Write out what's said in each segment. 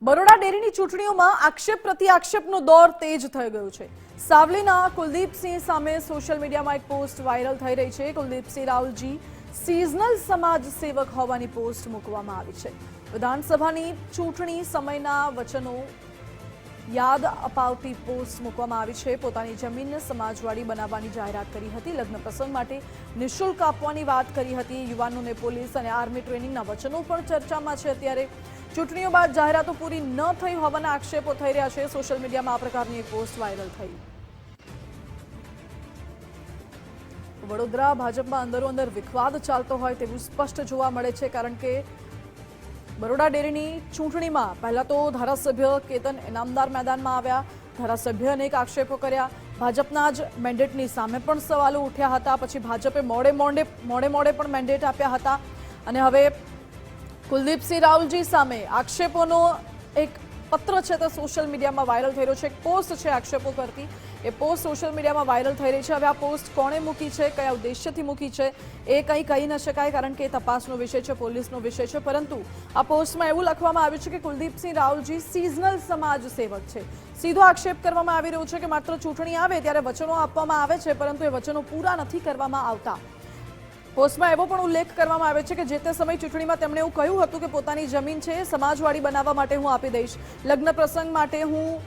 બરોડા ડેરીની ચૂંટણીઓમાં આક્ષેપ પ્રતિ આક્ષેપનો દોર તેજ થઈ ગયો છે। સાવલીના કુલદીપસિંહ સામે સોશિયલ મીડિયામાં એક પોસ્ટ વાયરલ થઈ રહી છે। કુલદીપસિંહ રાવલજી સિઝનલ સમાજ સેવક હોવાની પોસ્ટ મૂકવામાં આવી છે। વિધાનસભાની ચૂંટણી સમયના વચનો યાદ અપાવતી પોસ્ટ મૂકવામાં આવી છે। પોતાની જમીનને સમાજવાડી બનાવવાની જાહેરાત કરી હતી। લગ્ન પ્રસંગ માટે નિઃશુલ્ક આપવાની વાત કરી હતી। યુવાનોને પોલીસ અને આર્મી ટ્રેનિંગના વચનો પણ ચર્ચામાં છે। અત્યારે ચૂંટણીઓ બાદ જાહેરાતો પૂરી ન થઈ હોવાના આક્ષેપો થઈ રહ્યા છે। સોશિયલ મીડિયામાં આ પ્રકારની એક પોસ્ટ વાયરલ થઈ। વડોદરા ભાજપમાં અંદરોઅંદર વિખવાદ ચાલતો હોય તેવું સ્પષ્ટ જોવા મળે છે, કારણ કે બરોડા ડેરીની ચૂંટણીમાં પહેલા તો ધારાસભ્ય કેતન ઇનામદાર મેદાનમાં આવ્યા। ધારાસભ્ય અનેક આક્ષેપો કર્યા। ભાજપના જ મેન્ડેટની સામે પણ સવાલો ઉઠ્યા હતા। પછી ભાજપે મોડે પણ મેન્ડેટ આપ્યા હતા અને હવે કુલદીપસિંહ રાવલજી સામે આક્ષેપોનો એક પત્ર છે તે સોશિયલ મીડિયામાં વાયરલ થઈ રહ્યો છે। એક પોસ્ટ છે આક્ષેપો કરતી, એ પોસ્ટ સોશિયલ મીડિયામાં વાયરલ થઈ રહી છે। હવે આ પોસ્ટ કોણે મૂકી છે, કયા ઉદ્દેશ્યથી મૂકી છે, એ કંઈ કહી ન શકાય, કારણ કે તપાસનો વિષય છે, પોલીસનો વિષય છે। પરંતુ આ પોસ્ટમાં એવું લખવામાં આવ્યું છે કે કુલદીપસિંહ રાવલજી સિઝનલ સમાજ સેવક છે। સીધો આક્ષેપ કરવામાં આવી રહ્યો છે કે માત્ર ચૂંટણી આવે ત્યારે વચનો આપવામાં આવે છે, પરંતુ એ વચનો પૂરા નથી કરવામાં આવતા। પોસ્ટમાં એવો પણ ઉલ્લેખ કરવામાં આવે છે કે જે તે સમય ચૂંટણીમાં તેમણે એવું કહ્યું હતું કે પોતાની જમીન છે સમાજવાડી બનાવવા માટે હું આપી દઈશ, લગ્ન પ્રસંગ માટે હું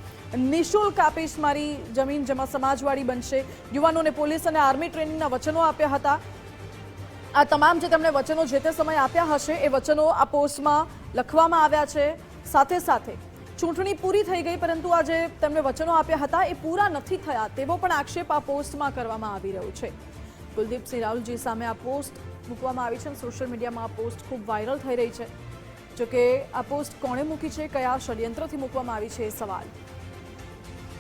નિઃશુલ્ક આપીશ મારી જમીન, જેમાં સમાજવાડી બનશે। યુવાનોને પોલીસ અને આર્મી ટ્રેનિંગના વચનો આપ્યા હતા। આ તમામ જે તેમણે વચનો જે તે સમય આપ્યા હશે એ વચનો આ પોસ્ટમાં લખવામાં આવ્યા છે। સાથે સાથે ચૂંટણી પૂરી થઈ ગઈ, પરંતુ આ જે તેમણે વચનો આપ્યા હતા એ પૂરા નથી થયા તેવો પણ આક્ષેપ આ પોસ્ટમાં કરવામાં આવી રહ્યો છે। કુલદીપસિંહ રાવલજી સામે આ પોસ્ટ મૂકવામાં આવી છે। સોશિયલ મીડિયામાં આ પોસ્ટ ખૂબ વાયરલ થઈ રહી છે। જોકે આ પોસ્ટ કોણે મૂકી છે, કયા ષડયંત્રથી મૂકવામાં આવી છે એ સવાલ।